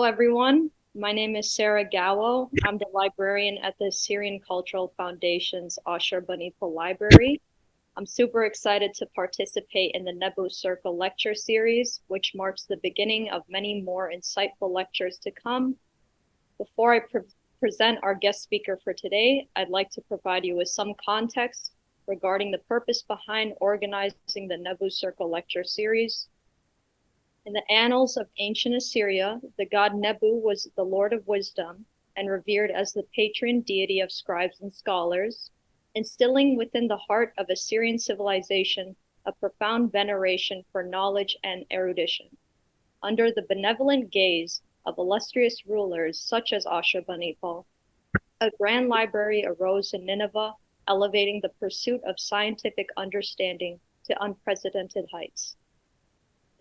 Hello, everyone. My name is Sarah Gallo. I'm the librarian at the Assyrian Cultural Foundation's Ashurbanipal Library. I'm super excited to participate in the Nabu Circle lecture series, which marks the beginning of many more insightful lectures to come. Before I present our guest speaker for today, I'd like to provide you with some context regarding the purpose behind organizing the Nabu Circle lecture series. In the annals of ancient Assyria, the god Nabu was the lord of wisdom and revered as the patron deity of scribes and scholars, instilling within the heart of Assyrian civilization a profound veneration for knowledge and erudition. Under the benevolent gaze of illustrious rulers such as Ashurbanipal, a grand library arose in Nineveh, elevating the pursuit of scientific understanding to unprecedented heights.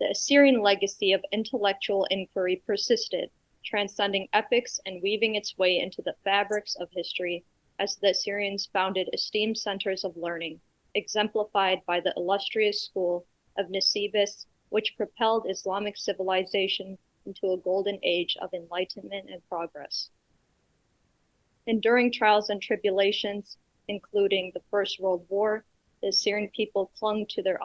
The Assyrian legacy of intellectual inquiry persisted, transcending epics and weaving its way into the fabrics of history as the Assyrians founded esteemed centers of learning, exemplified by the illustrious school of Nisibis, which propelled Islamic civilization into a golden age of enlightenment and progress. Enduring trials and tribulations, including the First World War, the Assyrian people clung to their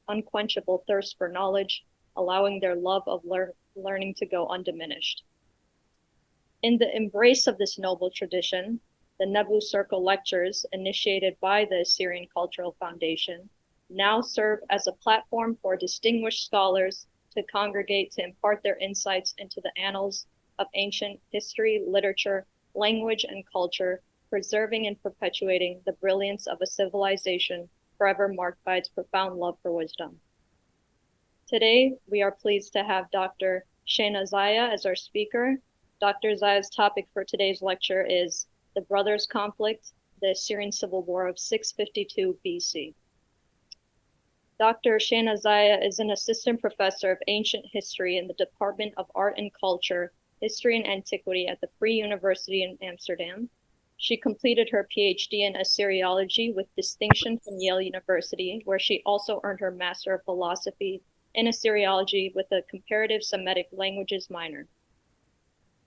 unquenchable thirst for knowledge, allowing their love of learning to go undiminished. In the embrace of this noble tradition, the Nabu Circle lectures, initiated by the Assyrian Cultural Foundation, now serve as a platform for distinguished scholars to congregate to impart their insights into the annals of ancient history, literature, language, and culture, preserving and perpetuating the brilliance of a civilization forever marked by its profound love for wisdom. Today, we are pleased to have Dr. Shana Zaia as our speaker. Dr. Zaia's topic for today's lecture is The Brothers' Conflict, the Assyrian Civil War of 652 BC. Dr. Shana Zaia is an assistant professor of ancient history in the Department of Art and Culture, History and Antiquity at the Vrije Universiteit in Amsterdam. She completed her PhD in Assyriology with distinction from Yale University, where she also earned her Master of Philosophy in Assyriology with a Comparative Semitic Languages minor.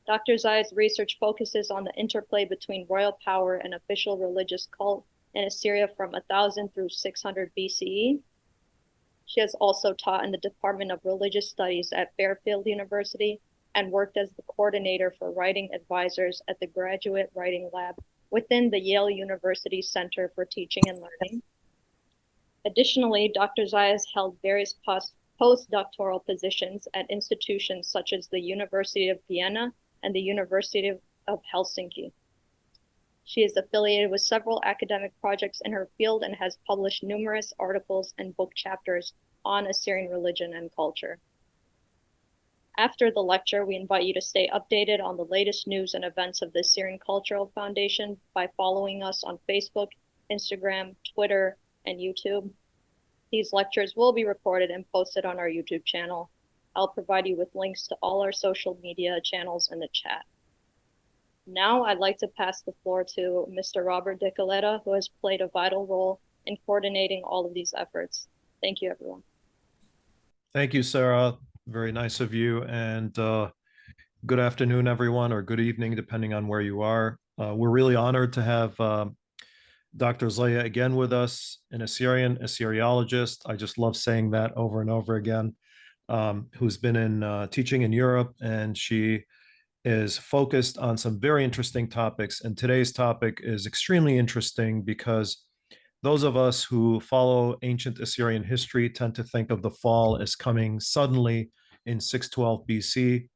Dr. Zaia's research focuses on the interplay between royal power and official religious cult in Assyria from 1000 through 600 BCE. She has also taught in the Department of Religious Studies at Fairfield University and worked as the coordinator for writing advisors at the Graduate Writing Lab within the Yale University Center for Teaching and Learning. Additionally, Dr. Zaia has held various postdoctoral positions at institutions such as the University of Vienna and the University of Helsinki. She is affiliated with several academic projects in her field and has published numerous articles and book chapters on Assyrian religion and culture. After the lecture, we invite you to stay updated on the latest news and events of the Assyrian Cultural Foundation by following us on Facebook, Instagram, Twitter, and YouTube. These lectures will be recorded and posted on our YouTube channel. I'll provide you with links to all our social media channels in the chat. Now I'd like to pass the floor to Mr. Robert DeKelaita, who has played a vital role in coordinating all of these efforts. Thank you, everyone. Thank you, Sarah. Very nice of you. And good afternoon, everyone, or good evening, depending on where you are. We're really honored to have Dr. Zaia again with us, an Assyriologist. I just love saying that over and over again, who's been in teaching in Europe, and she is focused on some very interesting topics. And today's topic is extremely interesting because those of us who follow ancient Assyrian history tend to think of the fall as coming suddenly in 612 BC.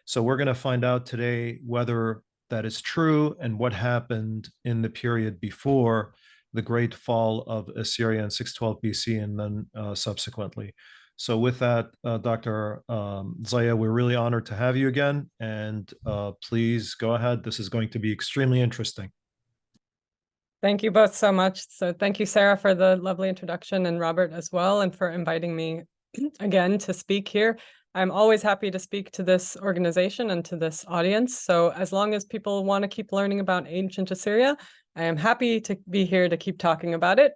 So we're going to find out today whether that is true and what happened in the period before the great fall of Assyria in 612 BC and then subsequently. So with that, Dr. Zaia, we're really honored to have you again. And please go ahead. This is going to be extremely interesting. Thank you both so much. So thank you, Sarah, for the lovely introduction, and Robert as well, and for inviting me again to speak here. I'm always happy to speak to this organization and to this audience. So as long as people want to keep learning about ancient Assyria, I am happy to be here to keep talking about it.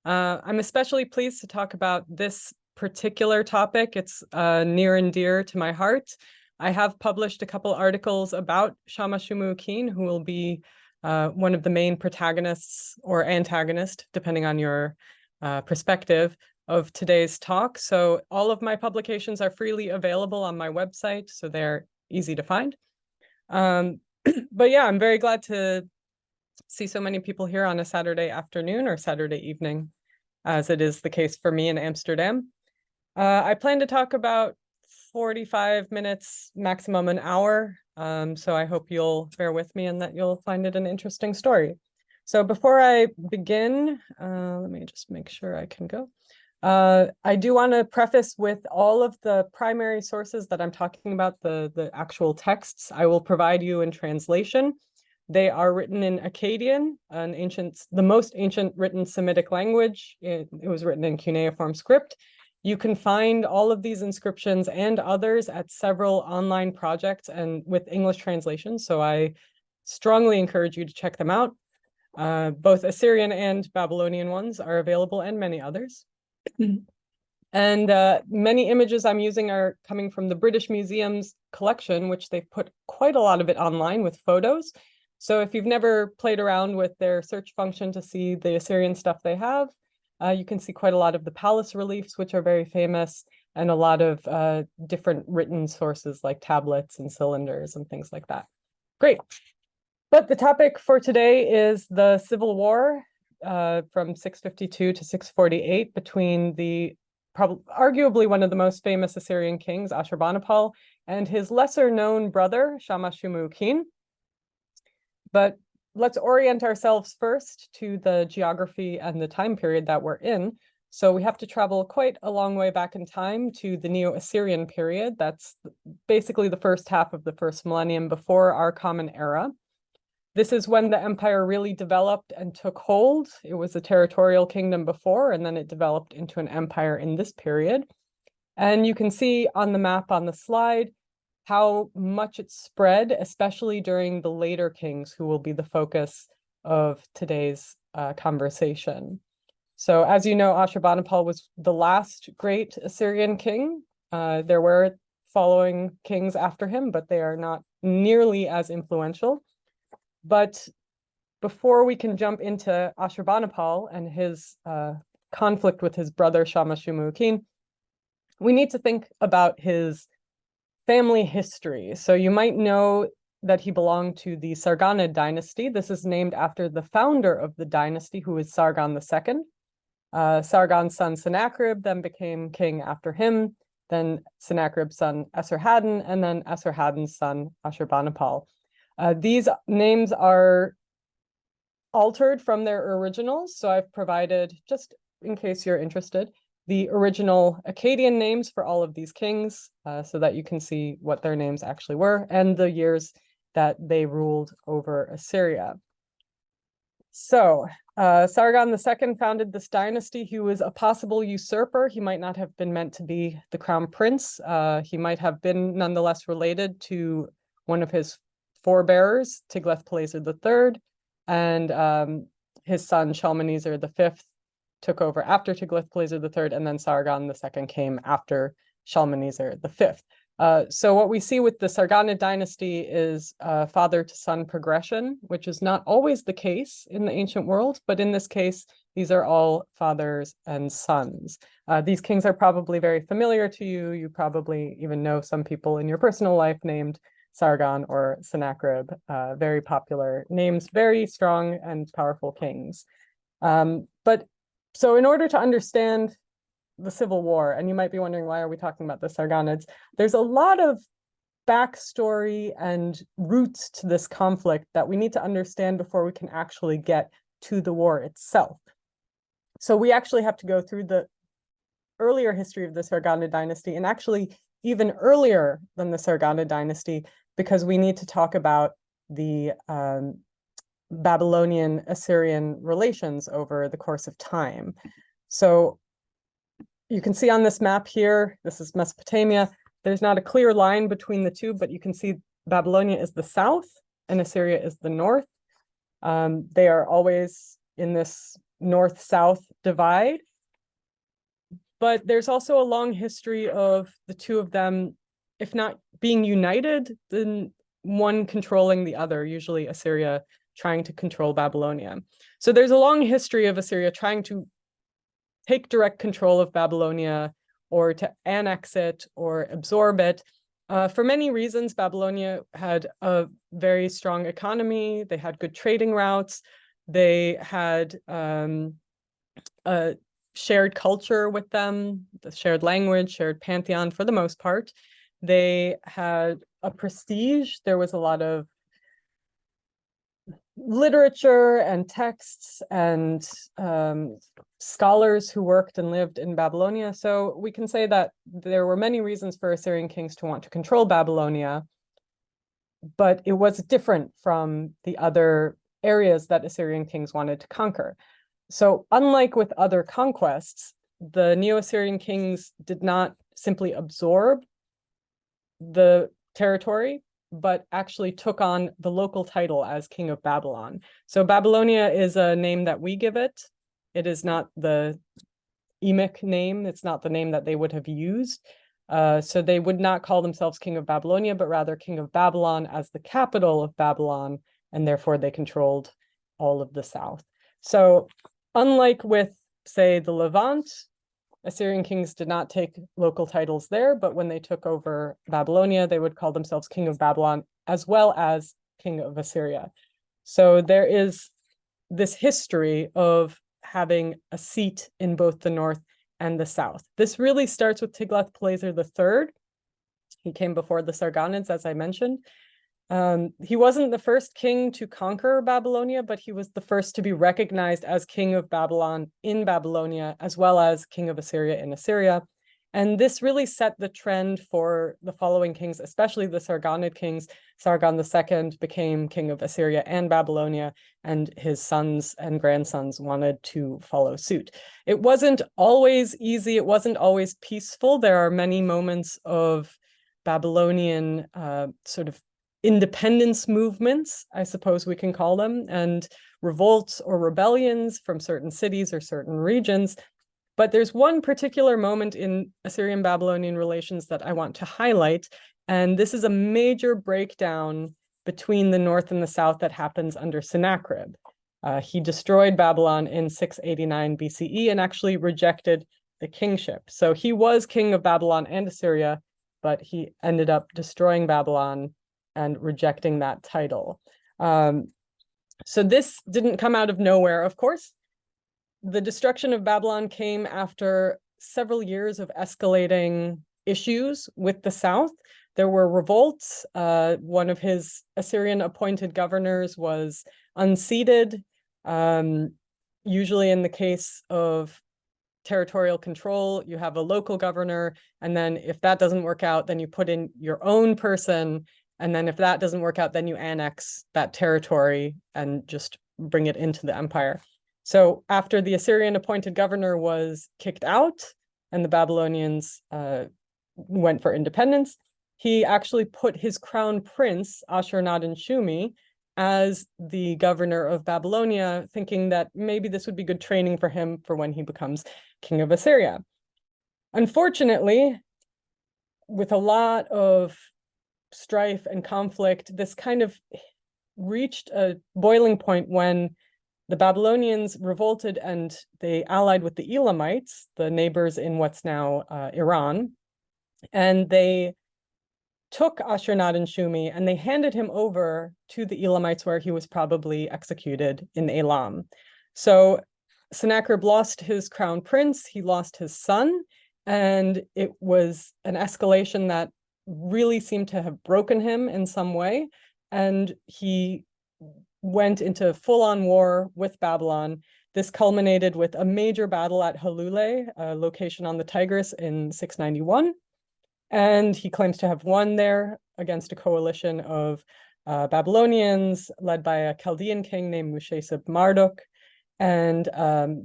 I'm especially pleased to talk about this particular topic. It's near and dear to my heart. I have published a couple articles about Shamash-shumu-kin, who will be one of the main protagonists or antagonist, depending on your perspective, of today's talk. So all of my publications are freely available on my website, so they're easy to find. But yeah, I'm very glad to see so many people here on a Saturday afternoon or Saturday evening, as it is the case for me in Amsterdam. I plan to talk about 45 minutes, maximum an hour. So I hope you'll bear with me and that you'll find it an interesting story. So before I begin, let me just make sure I can go. I do want to preface with all of the primary sources that I'm talking about, the actual texts I will provide you in translation. They are written in Akkadian, the most ancient written Semitic language. It was written in cuneiform script. You can find all of these inscriptions and others at several online projects and with English translations. So I strongly encourage you to check them out. Both Assyrian and Babylonian ones are available, and many others. And many images I'm using are coming from the British Museum's collection, which they've put quite a lot of it online with photos. So if you've never played around with their search function to see the Assyrian stuff they have, you can see quite a lot of the palace reliefs, which are very famous, and a lot of different written sources like tablets and cylinders and things like that. Great. But the topic for today is the civil war from 652 to 648 between the arguably one of the most famous Assyrian kings, Ashurbanipal, and his lesser-known brother, Shamash-shumu-kin. But let's orient ourselves first to the geography and the time period that we're in. So we have to travel quite a long way back in time to the Neo-Assyrian period. That's basically the first half of the first millennium before our common era. This is when the empire really developed and took hold. It was a territorial kingdom before, and then it developed into an empire in this period. And you can see on the map on the slide how much it spread, especially during the later kings who will be the focus of today's conversation. So as you know, Ashurbanipal was the last great Assyrian king. There were following kings after him, but they are not nearly as influential. But before we can jump into Ashurbanipal and his conflict with his brother Shamash-shumu-kin, we need to think about his family history. So you might know that he belonged to the Sargonid dynasty. This is named after the founder of the dynasty, who is Sargon II. Sargon's son Sennacherib then became king after him, then Sennacherib's son Esarhaddon, and then Esarhaddon's son Ashurbanipal. These names are altered from their originals, so I've provided, just in case you're interested, the original Akkadian names for all of these kings, so that you can see what their names actually were and the years that they ruled over Assyria. So Sargon II founded this dynasty. He was a possible usurper. He might not have been meant to be the crown prince. He might have been nonetheless related to one of his forebearers, Tiglath-Pileser III, and his son Shalmaneser V took over after Tiglath-Pileser III, and then Sargon II came after Shalmaneser V. So what we see with the Sargonid dynasty is father to son progression, which is not always the case in the ancient world, but in this case, these are all fathers and sons. These kings are probably very familiar to you. You probably even know some people in your personal life named Sargon or Sennacherib, very popular names, very strong and powerful kings. So in order to understand the Civil War, and you might be wondering, why are we talking about the Sargonids? There's a lot of backstory and roots to this conflict that we need to understand before we can actually get to the war itself. So we actually have to go through the earlier history of the Sargonid dynasty, and actually even earlier than the Sargonid dynasty, because we need to talk about the Babylonian-Assyrian relations over the course of time. So you can see on this map here, this is Mesopotamia. There's not a clear line between the two, but you can see Babylonia is the south and Assyria is the north. They are always in this north-south divide. But there's also a long history of the two of them if not being united, then one controlling the other, usually Assyria trying to control Babylonia. So there's a long history of Assyria trying to take direct control of Babylonia or to annex it or absorb it. For many reasons, Babylonia had a very strong economy. They had good trading routes. They had a shared culture with them, the shared language, shared pantheon for the most part. They had a prestige. There was a lot of literature and texts and scholars who worked and lived in Babylonia. So we can say that there were many reasons for Assyrian kings to want to control Babylonia, but it was different from the other areas that Assyrian kings wanted to conquer. So unlike with other conquests, the Neo-Assyrian kings did not simply absorb the territory, but actually took on the local title as King of Babylon. So Babylonia is a name that we give it. It is not the Emic name. It's not the name that they would have used. So they would not call themselves King of Babylonia, but rather King of Babylon as the capital of Babylon, and therefore they controlled all of the south. So unlike with, say, the Levant, Assyrian kings did not take local titles there, but when they took over Babylonia, they would call themselves King of Babylon as well as King of Assyria. So there is this history of having a seat in both the north and the south. This really starts with Tiglath-Pileser III. He came before the Sargonids, as I mentioned. He wasn't the first king to conquer Babylonia, but he was the first to be recognized as King of Babylon in Babylonia, as well as King of Assyria in Assyria. And this really set the trend for the following kings, especially the Sargonid kings. Sargon II became king of Assyria and Babylonia, and his sons and grandsons wanted to follow suit. It wasn't always easy. It wasn't always peaceful. There are many moments of Babylonian sort of independence movements, I suppose we can call them, and revolts or rebellions from certain cities or certain regions. But there's one particular moment in Assyrian-Babylonian relations that I want to highlight, and this is a major breakdown between the north and the south that happens under Sennacherib. He destroyed Babylon in 689 BCE and actually rejected the kingship. So he was king of Babylon and Assyria, but he ended up destroying Babylon and rejecting that title. So this didn't come out of nowhere, of course. The destruction of Babylon came after several years of escalating issues with the south. There were revolts. One of his Assyrian appointed governors was unseated. Usually in the case of territorial control, you have a local governor, and then if that doesn't work out, then you put in your own person. And then if that doesn't work out, then you annex that territory and just bring it into the empire. So after the Assyrian appointed governor was kicked out and the Babylonians went for independence, he actually put his crown prince, Ashurbanipal as the governor of Babylonia, thinking that maybe this would be good training for him for when he becomes king of Assyria. Unfortunately, with a lot of strife and conflict, this kind of reached a boiling point when the Babylonians revolted and they allied with the Elamites, the neighbors in what's now Iran, and they took Ashurbanipal and they handed him over to the Elamites, where he was probably executed in Elam. So Sennacherib lost his crown prince, he lost his son, and it was an escalation that really seemed to have broken him in some way, and he went into full-on war with Babylon. This culminated with a major battle at Halule, a location on the Tigris, in 691, and he claims to have won there against a coalition of Babylonians led by a Chaldean king named Marduk, and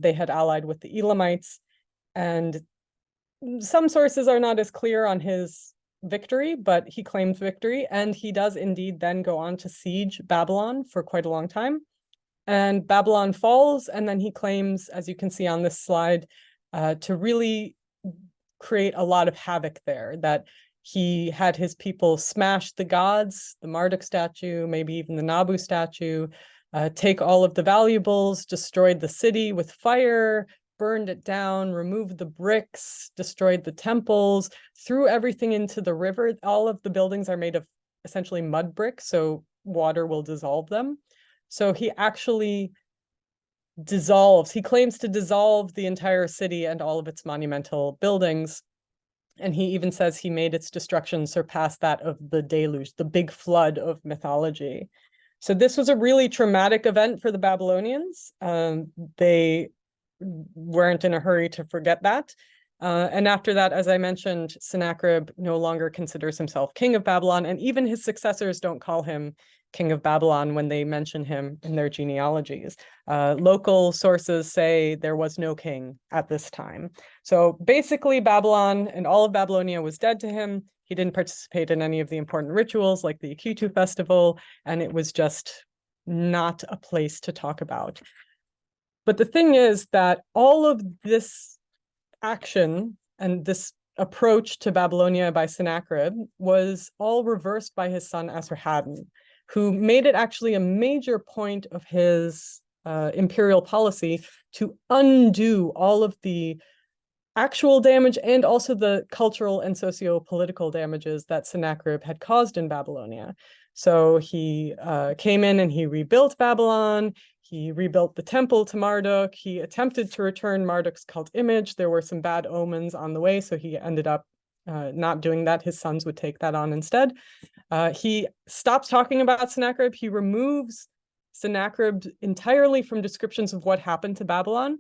they had allied with the Elamites, and some sources are not as clear on his victory, but he claims victory, and he does indeed then go on to siege Babylon for quite a long time. And Babylon falls, and then he claims, as you can see on this slide, to really create a lot of havoc there, that He had his people smash the gods, the Marduk statue, maybe even the Nabu statue, take all of the valuables, destroyed the city with fire, burned it down, removed the bricks, destroyed the temples, threw everything into the river. All of the buildings are made of essentially mud bricks, so water will dissolve them. So he actually he claims to dissolve the entire city and all of its monumental buildings. And he even says he made its destruction surpass that of the deluge, the big flood of mythology. So this was a really traumatic event for the Babylonians. They weren't in a hurry to forget that. And after that, as I mentioned, Sennacherib no longer considers himself king of Babylon, and even his successors don't call him king of Babylon when they mention him in their genealogies. Local sources say there was no king at this time. So basically, Babylon and all of Babylonia was dead to him. He didn't participate in any of the important rituals like the Akitu festival, and it was just not a place to talk about. But the thing is that all of this action and this approach to Babylonia by Sennacherib was all reversed by his son Esarhaddon, who made it actually a major point of his imperial policy to undo all of the actual damage and also the cultural and socio-political damages that Sennacherib had caused in Babylonia. So he came in and he rebuilt Babylon. He rebuilt the temple to Marduk. He attempted to return Marduk's cult image. There were some bad omens on the way, so he ended up not doing that. His sons would take that on instead. He stops talking about Sennacherib. He removes Sennacherib entirely from descriptions of what happened to Babylon,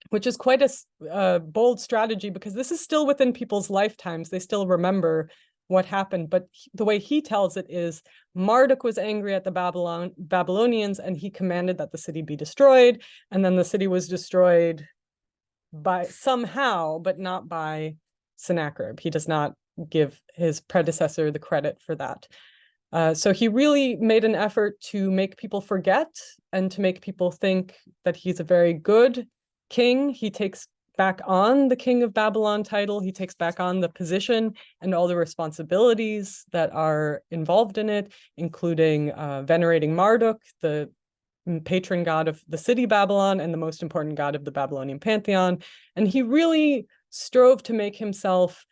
which is quite a bold strategy because this is still within people's lifetimes. They still remember what happened. But the way he tells it is Marduk was angry at the Babylonians and he commanded that the city be destroyed. And then the city was destroyed by somehow, but not by Sennacherib. He does not give his predecessor the credit for that. So he really made an effort to make people forget and to make people think that he's a very good king. He takes back on the king of Babylon title. He takes back on the position and all the responsibilities that are involved in it, including venerating Marduk, the patron god of the city Babylon and the most important god of the Babylonian pantheon. And he really strove to make himself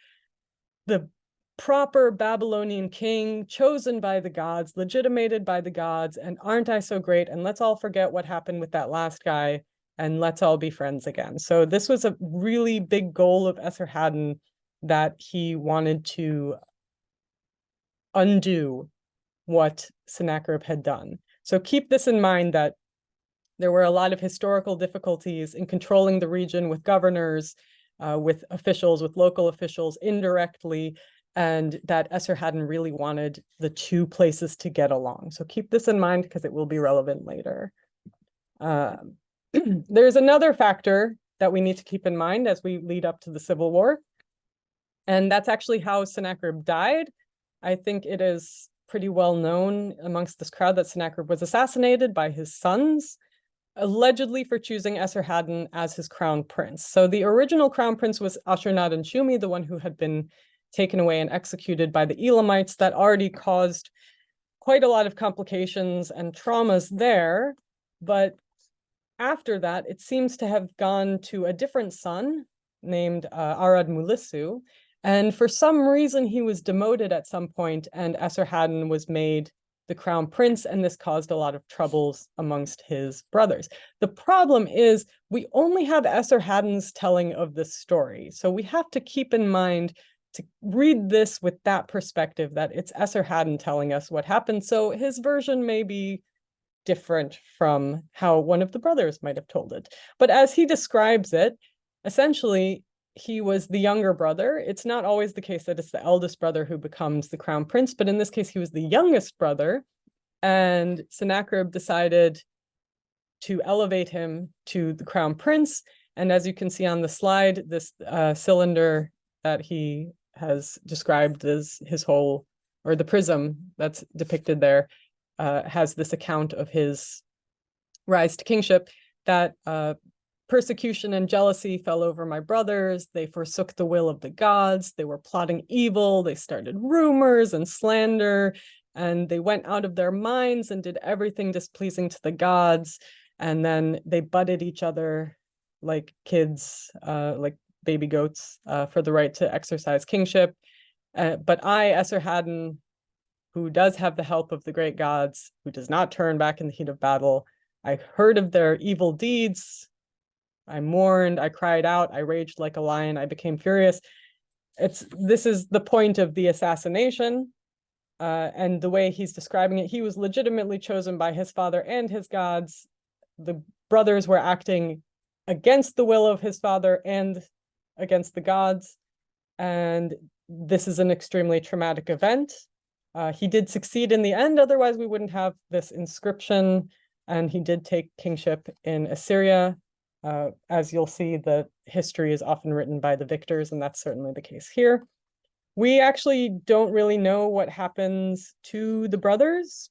the proper Babylonian king, chosen by the gods, legitimated by the gods, and aren't I so great? And let's all forget what happened with that last guy, and let's all be friends again. So this was a really big goal of Esarhaddon, that he wanted to undo what Sennacherib had done. So keep this in mind, that there were a lot of historical difficulties in controlling the region with governors, with officials, with local officials indirectly, and that Esarhaddon really wanted the two places to get along. So keep this in mind because it will be relevant later. There's another factor that we need to keep in mind as we lead up to the Civil War, and that's actually how Sennacherib died. I think it is pretty well known amongst this crowd that Sennacherib was assassinated by his sons, allegedly for choosing Esarhaddon as his crown prince. So the original crown prince was Ashurbanipal, the one who had been taken away and executed by the Elamites. That already caused quite a lot of complications and traumas there. But after that, it seems to have gone to a different son named Aradmulissu. And for some reason, he was demoted at some point, and Esarhaddon was made the crown prince, and this caused a lot of troubles amongst his brothers. The problem is we only have Esarhaddon's telling of this story. So we have to keep in mind to read this with that perspective, that it's Esarhaddon telling us what happened. So his version may be different from how one of the brothers might have told it. But as he describes it, essentially, he was the younger brother. It's not always the case that it's the eldest brother who becomes the crown prince, but in this case, he was the youngest brother. And Sennacherib decided to elevate him to the crown prince. And as you can see on the slide, this cylinder that he has described as his whole, or the prism that's depicted there, has this account of his rise to kingship that persecution and jealousy fell over my brothers. They forsook the will of the gods. They were plotting evil. They started rumors and slander, and they went out of their minds and did everything displeasing to the gods. And then they butted each other like kids, like baby goats, for the right to exercise kingship. But I, Esarhaddon, who does have the help of the great gods, who does not turn back in the heat of battle, I heard of their evil deeds. I mourned, I cried out, I raged like a lion, I became furious. This is the point of the assassination, and the way he's describing it. He was legitimately chosen by his father and his gods. The brothers were acting against the will of his father and against the gods, and this is an extremely traumatic event. He did succeed in the end, otherwise we wouldn't have this inscription, and he did take kingship in Assyria. As you'll see, the history is often written by the victors, and that's certainly the case here. We actually don't really know what happens to the brothers.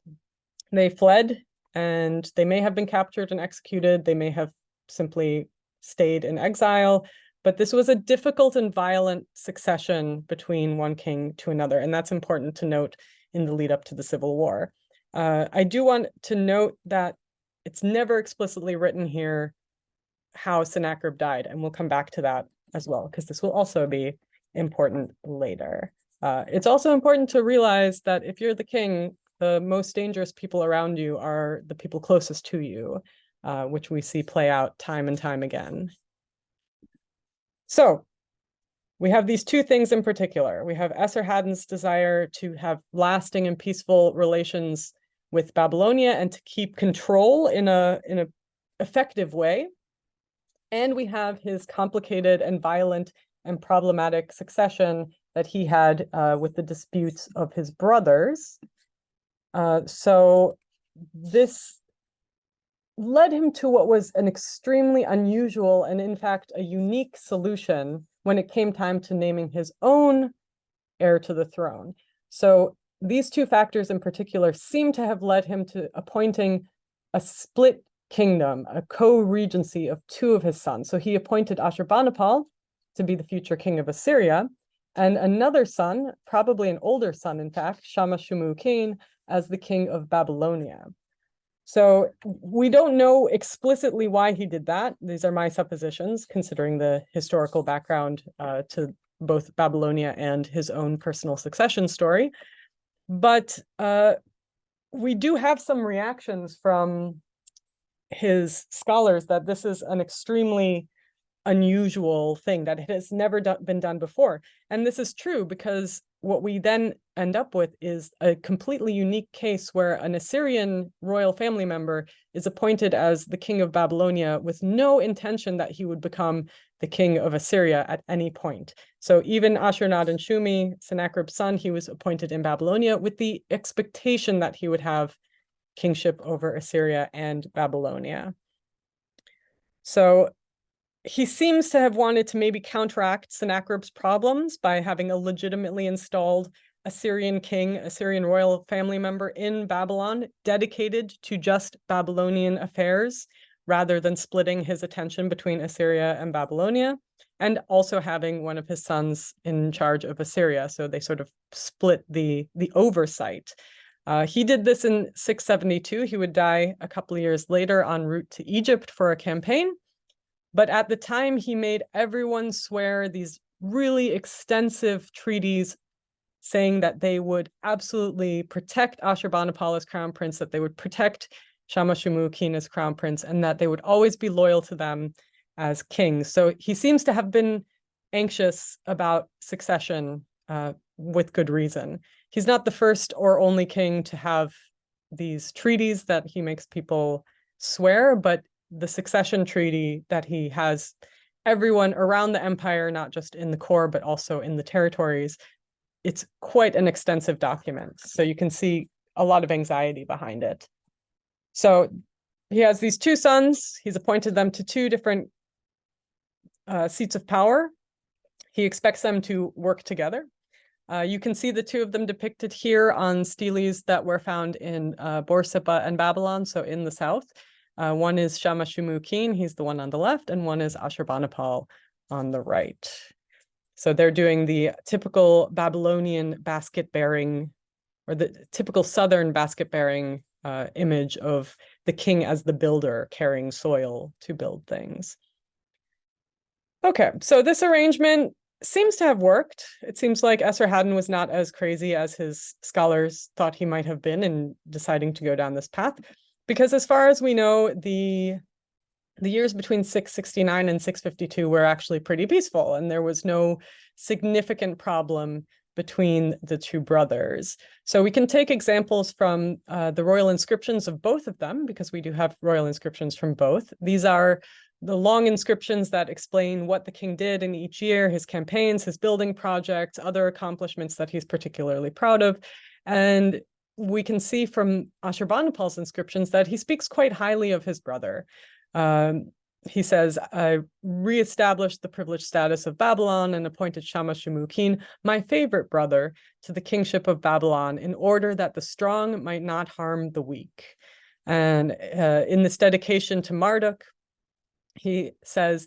They fled, and they may have been captured and executed. They may have simply stayed in exile, but this was a difficult and violent succession between one king to another, and that's important to note in the lead up to the Civil War. I do want to note that it's never explicitly written here how Sennacherib died, and we'll come back to that as well, because this will also be important later. It's also important to realize that if you're the king, the most dangerous people around you are the people closest to you, which we see play out time and time again. So we have these two things in particular. We have Esarhaddon's desire to have lasting and peaceful relations with Babylonia and to keep control in a effective way. And we have his complicated and violent and problematic succession that he had with the disputes of his brothers. So this led him to what was an extremely unusual and, in fact, a unique solution when it came time to naming his own heir to the throne. So these two factors in particular seem to have led him to appointing a split kingdom, a co-regency of two of his sons. So he appointed Ashurbanipal to be the future king of Assyria, and another son, probably an older son, in fact, Shamash-shumu-kin, as the king of Babylonia. So we don't know explicitly why he did that. These are my suppositions, considering the historical background to both Babylonia and his own personal succession story. But we do have some reactions from his scholars that this is an extremely unusual thing, that it has never been done before. And this is true because what we then end up with is a completely unique case where an Assyrian royal family member is appointed as the king of Babylonia with no intention that he would become the king of Assyria at any point. So even Ashur-nadin-shumi, Sennacherib's son, he was appointed in Babylonia with the expectation that he would have kingship over Assyria and Babylonia. So he seems to have wanted to maybe counteract Sennacherib's problems by having a legitimately installed Assyrian king, Assyrian royal family member in Babylon, dedicated to just Babylonian affairs, rather than splitting his attention between Assyria and Babylonia, and also having one of his sons in charge of Assyria. So they sort of split the oversight. He did this in 672. He would die a couple of years later en route to Egypt for a campaign. But at the time, he made everyone swear these really extensive treaties saying that they would absolutely protect Ashurbanipal as crown prince, that they would protect Shamash-shumu-kin as crown prince, and that they would always be loyal to them as kings. So he seems to have been anxious about succession with good reason. He's not the first or only king to have these treaties that he makes people swear, but the succession treaty that he has everyone around the empire, not just in the core, but also in the territories, it's quite an extensive document. So you can see a lot of anxiety behind it. So he has these two sons. He's appointed them to two different seats of power. He expects them to work together. You can see the two of them depicted here on steles that were found in Borsippa and Babylon, so in the south. One is Shamash-shumu-kin, he's the one on the left, and one is Ashurbanipal on the right. So they're doing the typical Babylonian basket-bearing, or the typical southern basket-bearing image of the king as the builder carrying soil to build things. Okay, so this arrangement seems to have worked. It seems like Esarhaddon was not as crazy as his scholars thought he might have been in deciding to go down this path, because as far as we know, the years between 669 and 652 were actually pretty peaceful, and there was no significant problem between the two brothers. So we can take examples from the royal inscriptions of both of them, because we do have royal inscriptions from both. These are the long inscriptions that explain what the king did in each year, his campaigns, his building projects, other accomplishments that he's particularly proud of. And we can see from Ashurbanipal's inscriptions that he speaks quite highly of his brother. He says, I reestablished the privileged status of Babylon and appointed Shamash-shumu-kin, my favorite brother, to the kingship of Babylon in order that the strong might not harm the weak. And in this dedication to Marduk, he says,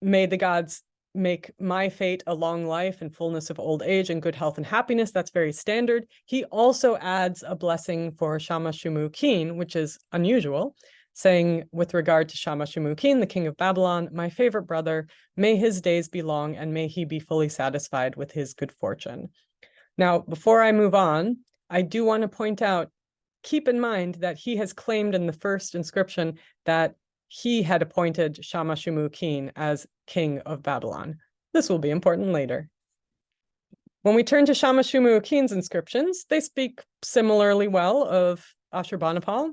may the gods make my fate a long life and fullness of old age and good health and happiness. That's very standard. He also adds a blessing for Shamash-shumu-kin, which is unusual, saying with regard to Shamash-shumu-kin, the king of Babylon, my favorite brother, may his days be long and may he be fully satisfied with his good fortune. Now, before I move on, I do want to point out, keep in mind that he has claimed in the first inscription that he had appointed Shamash-shumu-kin as king of Babylon. This will be important later. When we turn to Shamash-shumu-kin's inscriptions, they speak similarly well of Ashurbanipal.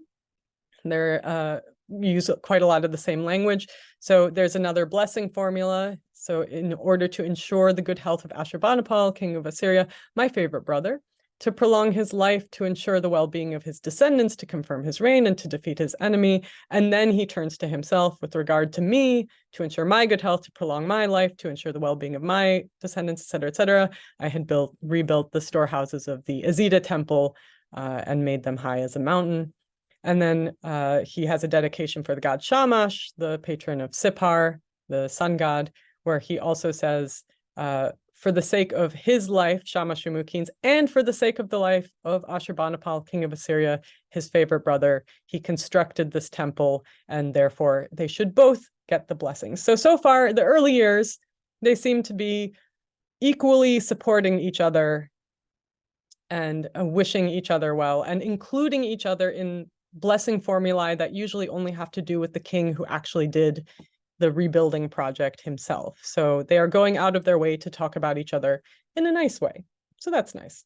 They use quite a lot of the same language. So there's another blessing formula. So in order to ensure the good health of Ashurbanipal, king of Assyria, my favorite brother, to prolong his life, to ensure the well-being of his descendants, to confirm his reign, and to defeat his enemy. And then he turns to himself with regard to me, to ensure my good health, to prolong my life, to ensure the well-being of my descendants, etc., etc. I had rebuilt the storehouses of the Azida temple and made them high as a mountain. And then he has a dedication for the god Shamash, the patron of Sippar, the sun god, where he also says, for the sake of his life, Shamash-shumu-kin's, and for the sake of the life of Ashurbanipal, king of Assyria, his favorite brother, he constructed this temple, and therefore they should both get the blessings. So far, the early years, they seem to be equally supporting each other and wishing each other well, and including each other in blessing formulae that usually only have to do with the king who actually did the rebuilding project himself. So they are going out of their way to talk about each other in a nice way. So that's nice.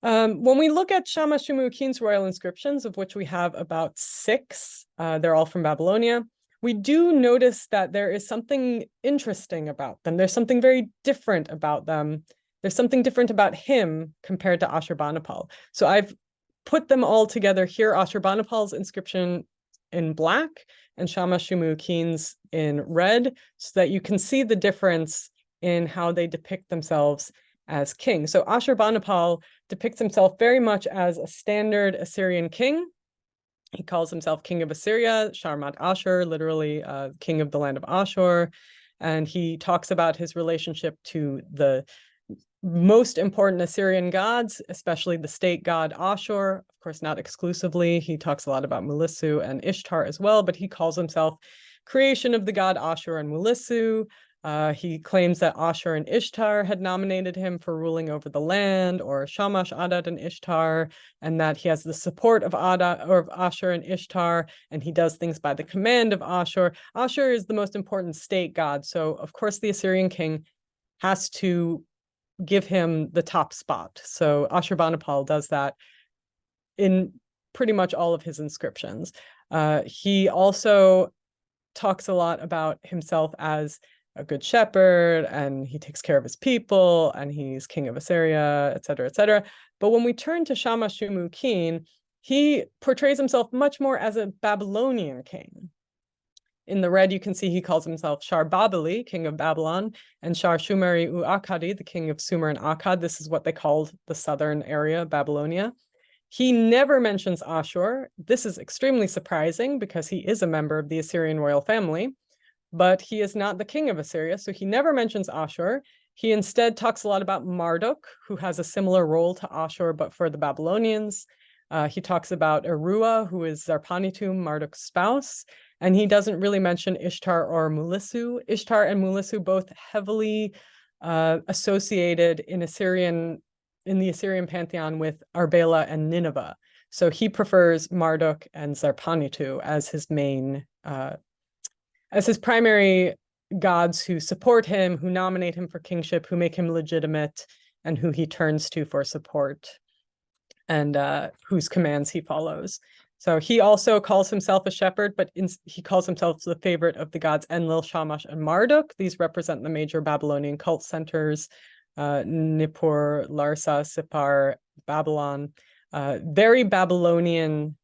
When we look at Shamash-shumu-kin's royal inscriptions, of which we have about 6, they're all from Babylonia, we do notice that there is something interesting about them. There's something very different about them. There's something different about him compared to Ashurbanipal. So I've put them all together here, Ashurbanipal's inscription in black and Shamash-shumu-kin's in red, so that you can see the difference in how they depict themselves as king. So Ashurbanipal depicts himself very much as a standard Assyrian king. He calls himself king of Assyria, Sharmat Ashur, literally king of the land of Ashur. And he talks about his relationship to the most important Assyrian gods, especially the state god Ashur, of course, not exclusively. He talks a lot about Mulissu and Ishtar as well, but he calls himself creation of the god Ashur and Mulissu. He claims that Ashur and Ishtar had nominated him for ruling over the land, or Shamash, Adad, and Ishtar, and that he has the support of Adad or of Ashur and Ishtar, and he does things by the command of Ashur. Ashur is the most important state god, so of course the Assyrian king has to give him the top spot. So Ashurbanipal does that in pretty much all of his inscriptions. He also talks a lot about himself as a good shepherd, and he takes care of his people, and he's king of Assyria, etc., etc. But when we turn to Shamash-shumu-kin, he portrays himself much more as a Babylonian king. In the red, you can see he calls himself Shar-Babili, king of Babylon, and Shar-Shumeri-u-Akkadi, the king of Sumer and Akkad. This is what they called the southern area, Babylonia. He never mentions Ashur. This is extremely surprising because he is a member of the Assyrian royal family, but he is not the king of Assyria, so he never mentions Ashur. He instead talks a lot about Marduk, who has a similar role to Ashur, but for the Babylonians. He talks about Arua, who is Zarpanitum, Marduk's spouse, and he doesn't really mention Ishtar or Mulisu. Ishtar and Mulisu both heavily associated in the Assyrian pantheon with Arbela and Nineveh. So he prefers Marduk and Zarpanitu as his main, as his primary gods who support him, who nominate him for kingship, who make him legitimate, and who he turns to for support, and whose commands he follows. So he also calls himself a shepherd, but he calls himself the favorite of the gods Enlil, Shamash, and Marduk. These represent the major Babylonian cult centers, Nippur, Larsa, Sippar, Babylon. Very Babylonian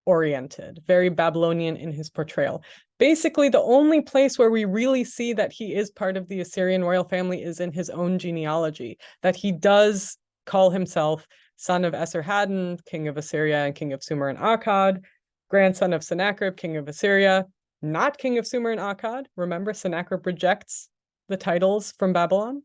oriented, very Babylonian in his portrayal. Basically, the only place where we really see that he is part of the Assyrian royal family is in his own genealogy, that he does call himself son of Esarhaddon, king of Assyria and king of Sumer and Akkad, grandson of Sennacherib, king of Assyria, not king of Sumer and Akkad. Remember, Sennacherib rejects the titles from Babylon.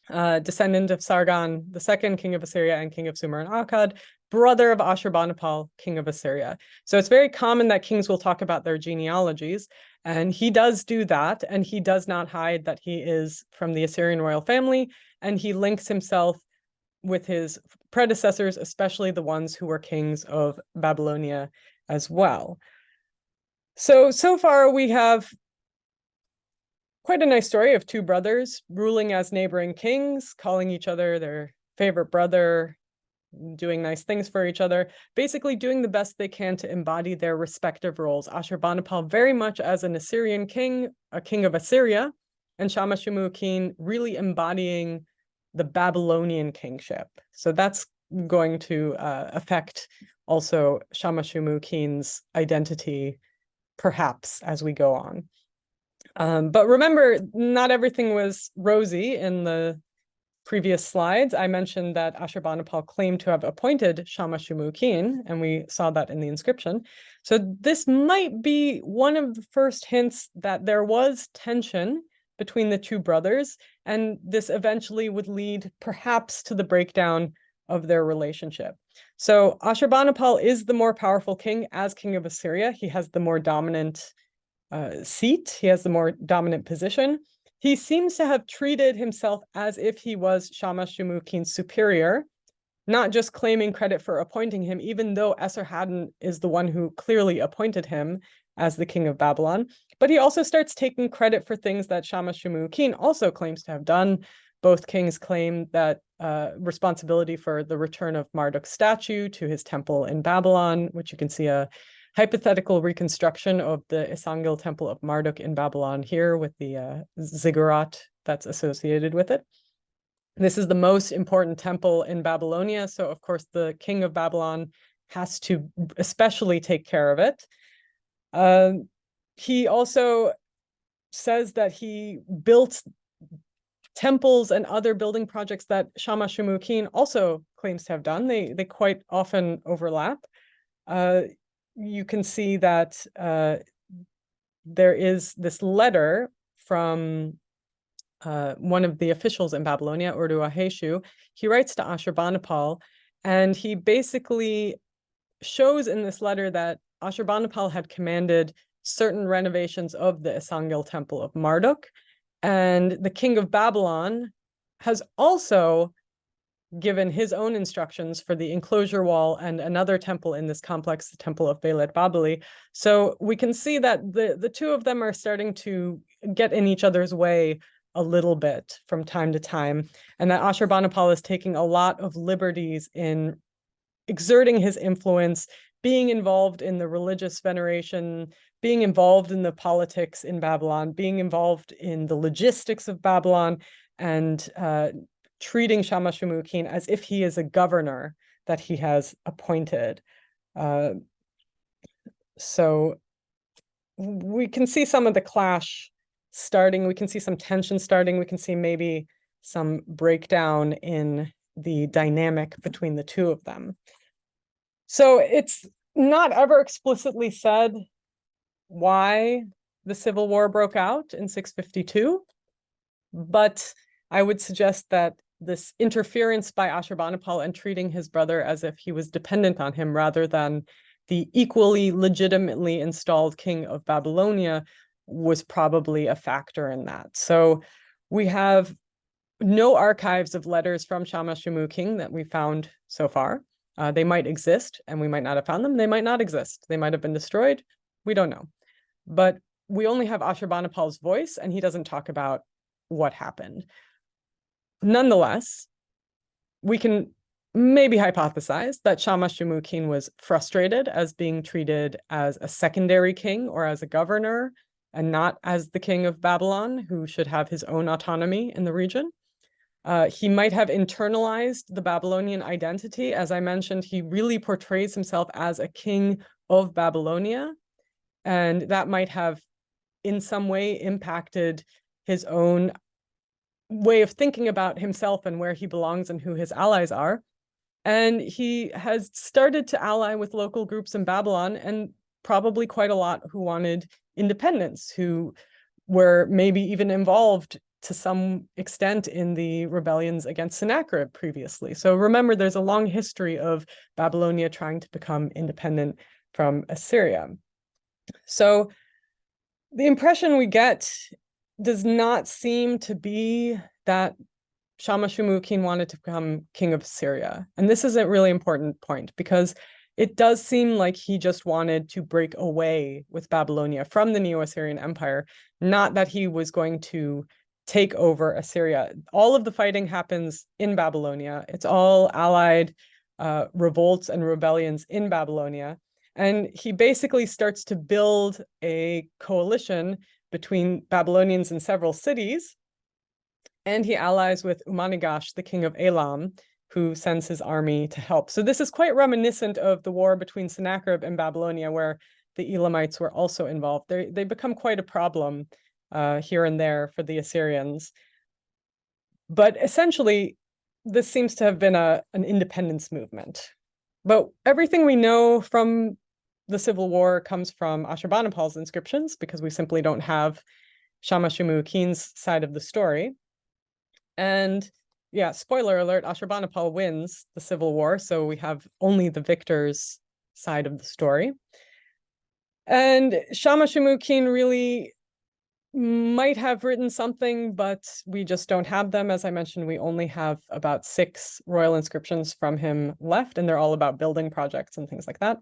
Descendant of Sargon II, king of Assyria and king of Sumer and Akkad, brother of Ashurbanipal, king of Assyria. So it's very common that kings will talk about their genealogies, and he does do that, and he does not hide that he is from the Assyrian royal family, and he links himself with his predecessors, especially the ones who were kings of Babylonia as well. So far we have quite a nice story of two brothers ruling as neighboring kings, calling each other their favorite brother, doing nice things for each other, basically doing the best they can to embody their respective roles. Ashurbanipal very much as an Assyrian king, a king of Assyria, and Shamash-shumu-kin really embodying the Babylonian kingship. So that's going to affect also Shamash-shumu-kin's identity, perhaps, as we go on. But remember, not everything was rosy in the previous slides. I mentioned that Ashurbanipal claimed to have appointed Shamash-shumu-kin, and we saw that in the inscription. So this might be one of the first hints that there was tension between the two brothers, and this eventually would lead perhaps to the breakdown of their relationship. So Ashurbanipal is the more powerful king as king of Assyria. He has the more dominant seat. He has the more dominant position. He seems to have treated himself as if he was Shamash-shumu-kin's superior, not just claiming credit for appointing him, even though Esarhaddon is the one who clearly appointed him as the king of Babylon. But he also starts taking credit for things that Shamash-shumu-kin also claims to have done. Both kings claim that responsibility for the return of Marduk's statue to his temple in Babylon, which you can see a hypothetical reconstruction of the Isangil temple of Marduk in Babylon here with the ziggurat that's associated with it. This is the most important temple in Babylonia, so of course the king of Babylon has to especially take care of it. He also says that he built temples and other building projects that Shamash-shumu-kin also claims to have done. They quite often overlap. You can see that there is this letter from one of the officials in Babylonia, Urdu-aheshu. He writes to Ashurbanipal, and he basically shows in this letter that Ashurbanipal had commanded certain renovations of the Isangil temple of Marduk, and the king of Babylon has also given his own instructions for the enclosure wall and another temple in this complex, the temple of Belet-Babili. So we can see that the two of them are starting to get in each other's way a little bit from time to time, and that Ashurbanipal is taking a lot of liberties in exerting his influence, being involved in the religious veneration, being involved in the politics in Babylon, being involved in the logistics of Babylon, and treating Shamash-shumu-kin as if he is a governor that he has appointed. So we can see some of the clash starting. We can see some tension starting. We can see maybe some breakdown in the dynamic between the two of them. So it's not ever explicitly said why the civil war broke out in 652, but I would suggest that this interference by Ashurbanipal and treating his brother as if he was dependent on him rather than the equally legitimately installed king of Babylonia was probably a factor in that. So we have no archives of letters from Shamash-shumu-kin that we found so far. They might exist and we might not have found them. They might not exist. They might have been destroyed. We don't know. But we only have Ashurbanipal's voice and he doesn't talk about what happened. Nonetheless, we can maybe hypothesize that Shamash-shumu-kin was frustrated as being treated as a secondary king or as a governor and not as the king of Babylon, who should have his own autonomy in the region. He might have internalized the Babylonian identity. As I mentioned, he really portrays himself as a king of Babylonia, and that might have in some way impacted his own way of thinking about himself and where he belongs and who his allies are. And he has started to ally with local groups in Babylon, and probably quite a lot who wanted independence, who were maybe even involved to some extent in the rebellions against Sennacherib previously. So remember, there's a long history of Babylonia trying to become independent from Assyria. So the impression we get does not seem to be that Shamash-shumu-kin wanted to become king of Assyria. And this is a really important point because it does seem like he just wanted to break away with Babylonia from the Neo-Assyrian Empire, not that he was going to take over Assyria. All of the fighting happens in Babylonia. It's all allied revolts and rebellions in Babylonia. And he basically starts to build a coalition between Babylonians in several cities. And he allies with Umanigash, the king of Elam, who sends his army to help. So this is quite reminiscent of the war between Sennacherib and Babylonia, where the Elamites were also involved. They become quite a problem here and there for the Assyrians. But essentially, this seems to have been an independence movement. But everything we know from the Civil War comes from Ashurbanipal's inscriptions, because we simply don't have Shamash-shumu-kin's side of the story. And yeah, spoiler alert, Ashurbanipal wins the Civil War, so we have only the victor's side of the story. And Shamash-shumu-kin really might have written something, but we just don't have them. As I mentioned, we only have about 6 royal inscriptions from him left, and they're all about building projects and things like that.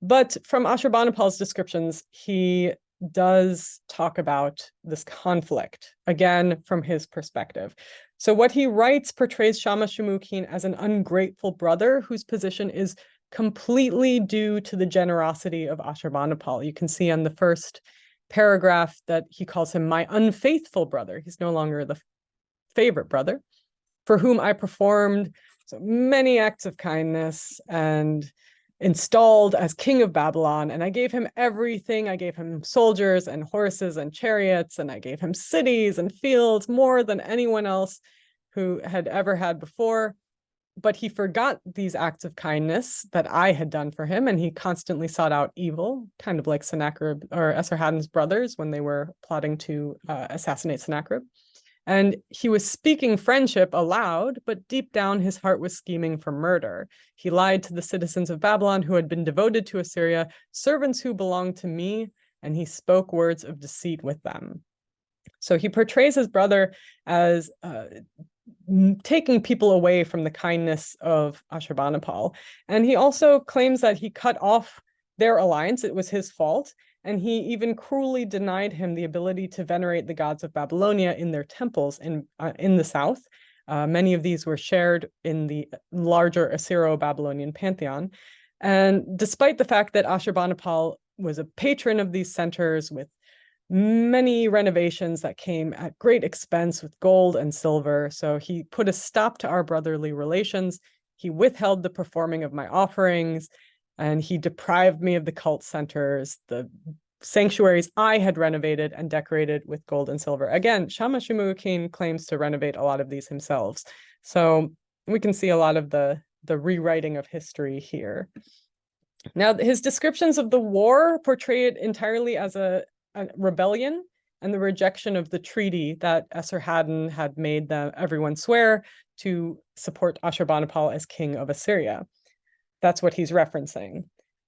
But from Ashurbanipal's descriptions, he does talk about this conflict, again, from his perspective. So what he writes portrays Shamash-shumu-kin as an ungrateful brother whose position is completely due to the generosity of Ashurbanipal. You can see on the first paragraph that he calls him my unfaithful brother. He's no longer the favorite brother, for whom I performed so many acts of kindness and installed as king of Babylon. And I gave him everything. I gave him soldiers and horses and chariots, and I gave him cities and fields, more than anyone else who had ever had before. But he forgot these acts of kindness that I had done for him, and he constantly sought out evil, kind of like Sennacherib or Esarhaddon's brothers when they were plotting to assassinate Sennacherib. And he was speaking friendship aloud, but deep down his heart was scheming for murder. He lied to the citizens of Babylon who had been devoted to Assyria, servants who belonged to me, and he spoke words of deceit with them. So he portrays his brother as taking people away from the kindness of Ashurbanipal. And he also claims that he cut off their alliance. It was his fault. And he even cruelly denied him the ability to venerate the gods of Babylonia in their temples in the south. Many of these were shared in the larger Assyro-Babylonian pantheon. And despite the fact that Ashurbanipal was a patron of these centers with many renovations that came at great expense with gold and silver, so he put a stop to our brotherly relations. He withheld the performing of my offerings, and he deprived me of the cult centers, the sanctuaries I had renovated and decorated with gold and silver. Again, Shamash-shumu-kin claims to renovate a lot of these himself. So we can see a lot of the rewriting of history here. Now, his descriptions of the war portray it entirely as a rebellion and the rejection of the treaty that Esarhaddon had made everyone swear to support Ashurbanipal as king of Assyria. That's what he's referencing.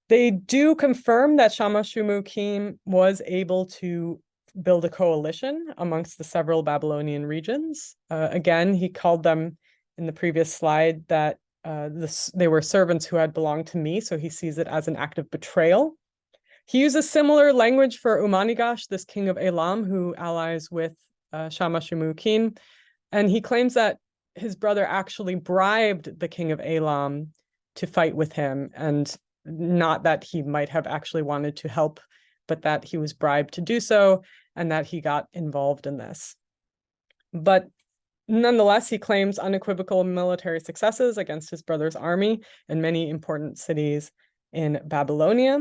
They do confirm that Shamash-shumu-kin was able to build a coalition amongst the several Babylonian regions. Again, he called them in the previous slide that they were servants who had belonged to me, so he sees it as an act of betrayal. He uses similar language for Umanigash, this king of Elam, who allies with Shamash-shumu-kin, and he claims that his brother actually bribed the king of Elam to fight with him, and not that he might have actually wanted to help, but that he was bribed to do so, and that he got involved in this. But nonetheless, he claims unequivocal military successes against his brother's army in many important cities in Babylonia.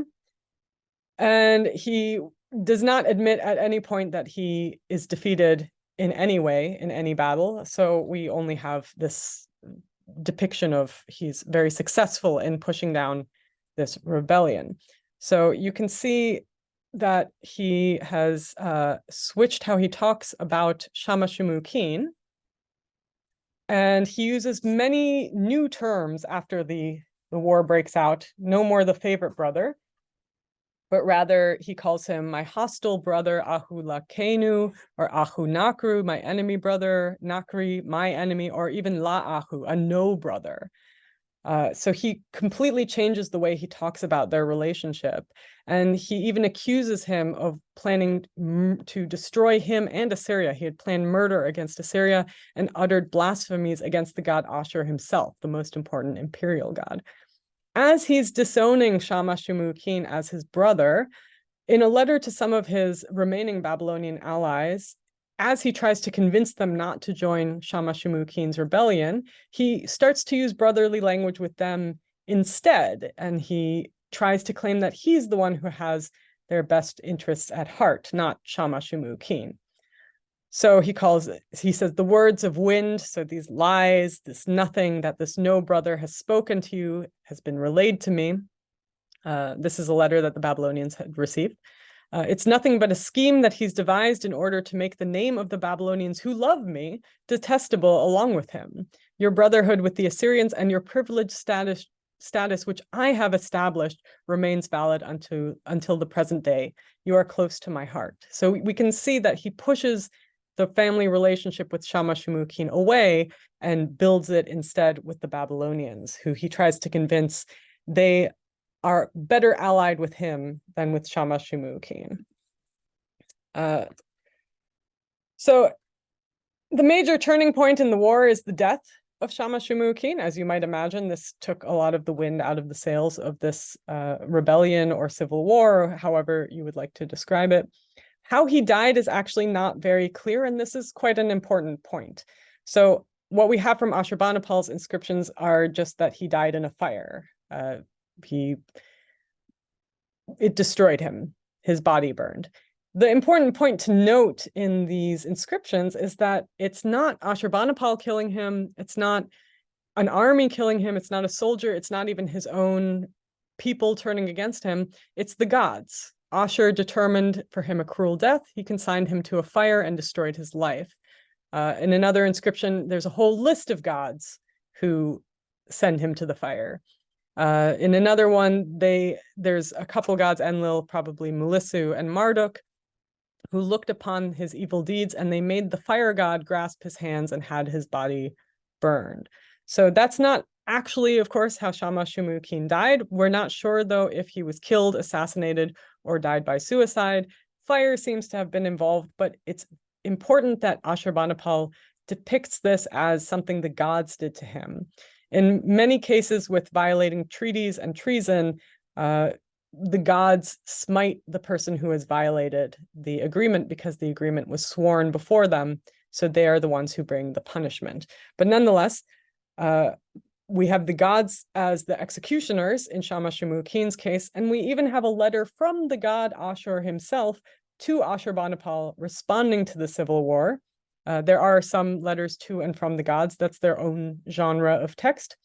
And he does not admit at any point that he is defeated in any way in any battle. So we only have this depiction of he's very successful in pushing down this rebellion. So you can see that he has switched how he talks about Shamash-shumu-kin, and he uses many new terms after the war breaks out. No more the favorite brother, but rather he calls him my hostile brother Ahu-Lakenu, or Ahu-Nakru, my enemy brother, Nakri, my enemy, or even La-Ahu, a no brother. So he completely changes the way he talks about their relationship. And he even accuses him of planning to destroy him and Assyria. He had planned murder against Assyria and uttered blasphemies against the god Ashur himself, the most important imperial god. As he's disowning Shamash-shumu-kin as his brother, in a letter to some of his remaining Babylonian allies, as he tries to convince them not to join Shamash-shumu-kin's rebellion, he starts to use brotherly language with them instead, and he tries to claim that he's the one who has their best interests at heart, not Shamash-shumu-kin. So he says, the words of wind, so these lies, this nothing that this no brother has spoken to you has been relayed to me. This is a letter that the Babylonians had received. It's nothing but a scheme that he's devised in order to make the name of the Babylonians who love me detestable along with him. Your brotherhood with the Assyrians and your privileged status which I have established remains valid until the present day. You are close to my heart. So we can see that he pushes the family relationship with Shamash-shumu-kin away and builds it instead with the Babylonians, who he tries to convince they are better allied with him than with Shamash-shumu-kin. So the major turning point in the war is the death of Shamash-shumu-kin. As you might imagine, this took a lot of the wind out of the sails of this rebellion or civil war, or however you would like to describe it. How he died is actually not very clear, and this is quite an important point. So what we have from Ashurbanipal's inscriptions are just that he died in a fire. It destroyed him. His body burned. The important point to note in these inscriptions is that it's not Ashurbanipal killing him. It's not an army killing him. It's not a soldier. It's not even his own people turning against him. It's the gods. Ashur determined for him a cruel death. He consigned him to a fire and destroyed his life. In another inscription, there's a whole list of gods who send him to the fire. In another one, there's a couple gods, Enlil, probably Melissu, and Marduk, who looked upon his evil deeds, and they made the fire god grasp his hands and had his body burned. So that's not actually, of course, how Shamash-shumu-kin died. We're not sure, though, if he was killed, assassinated, or died by suicide. Fire seems to have been involved, but it's important that Ashurbanipal depicts this as something the gods did to him. In many cases with violating treaties and treason, the gods smite the person who has violated the agreement because the agreement was sworn before them, so they are the ones who bring the punishment. But nonetheless, we have the gods as the executioners in Shamash-shumu-kin's case, and we even have a letter from the god Ashur himself to Ashurbanipal responding to the civil war. There are some letters to and from the gods. That's their own genre of text.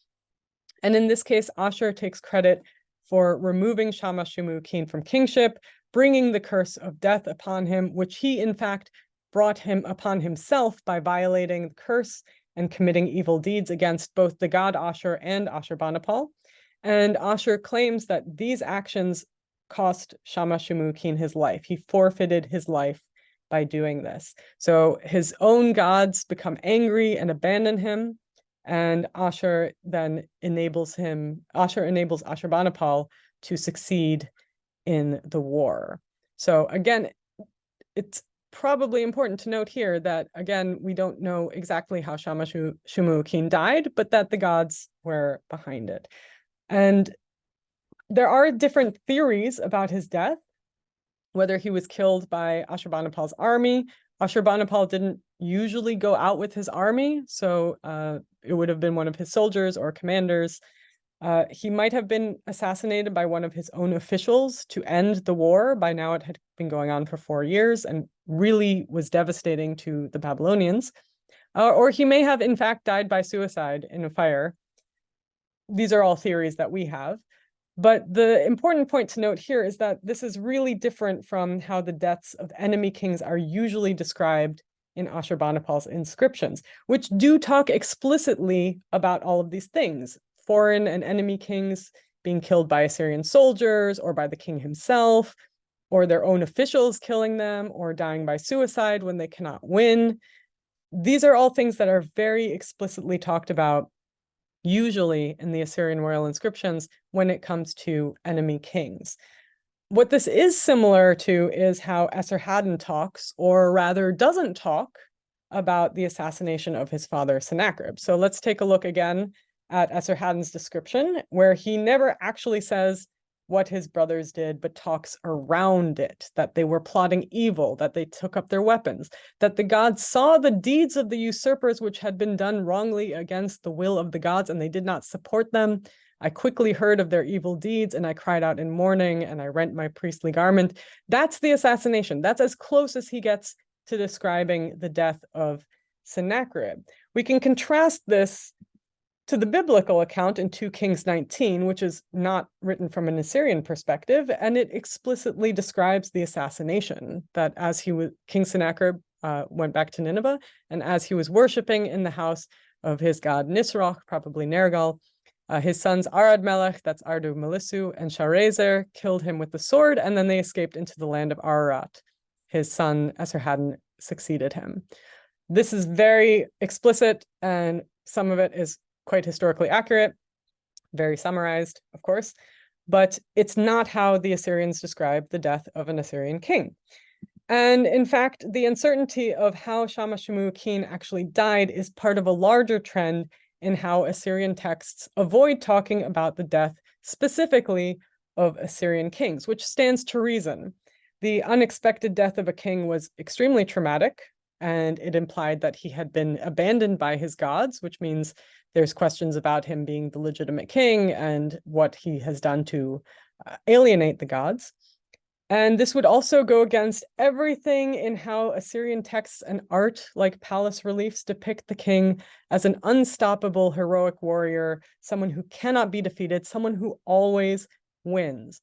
And in this case, Ashur takes credit for removing Shamash-shumu-kin from kingship, bringing the curse of death upon him, which he in fact brought him upon himself by violating the curse and committing evil deeds against both the god Ashur and Ashurbanipal. And Ashur claims that these actions cost Shamash-shumu-kin his life. He forfeited his life by doing this. So his own gods become angry and abandon him, and Ashur then enables Ashurbanipal to succeed in the war. So again, it's probably important to note here that, again, we don't know exactly how Shamash-shumu-kin died, but that the gods were behind it. And there are different theories about his death, whether he was killed by Ashurbanipal's army. Ashurbanipal didn't usually go out with his army, so it would have been one of his soldiers or commanders. He might have been assassinated by one of his own officials to end the war. By now it had been going on for 4 years and really was devastating to the Babylonians. Or he may have in fact died by suicide in a fire. These are all theories that we have. But the important point to note here is that this is really different from how the deaths of enemy kings are usually described in Ashurbanipal's inscriptions, which do talk explicitly about all of these things: foreign and enemy kings being killed by Assyrian soldiers or by the king himself, or their own officials killing them, or dying by suicide when they cannot win. These are all things that are very explicitly talked about usually in the Assyrian royal inscriptions when it comes to enemy kings. What this is similar to is how Esarhaddon talks, or rather doesn't talk, about the assassination of his father Sennacherib. So let's take a look again at Esarhaddon's description, where he never actually says what his brothers did, but talks around it, that they were plotting evil, that they took up their weapons, that the gods saw the deeds of the usurpers which had been done wrongly against the will of the gods, and they did not support them. I quickly heard of their evil deeds, and I cried out in mourning, and I rent my priestly garment. That's the assassination. That's as close as he gets to describing the death of Sennacherib. We can contrast this to the biblical account in 2 Kings 19, which is not written from an Assyrian perspective, and it explicitly describes the assassination, that as King Sennacherib went back to Nineveh, and as he was worshiping in the house of his god Nisroch, probably Nergal, his sons Arad Melech, that's Ardu Melissu, and Sharezer killed him with the sword, and then they escaped into the land of Ararat. His son Esarhaddon succeeded him. This is very explicit, and some of it is quite historically accurate, very summarized, of course, but it's not how the Assyrians describe the death of an Assyrian king. And in fact, the uncertainty of how Shamash-shumu-kin actually died is part of a larger trend in how Assyrian texts avoid talking about the death specifically of Assyrian kings, which stands to reason. The unexpected death of a king was extremely traumatic, and it implied that he had been abandoned by his gods, which means there's questions about him being the legitimate king and what he has done to alienate the gods. And this would also go against everything in how Assyrian texts and art, like palace reliefs, depict the king as an unstoppable heroic warrior, someone who cannot be defeated, someone who always wins.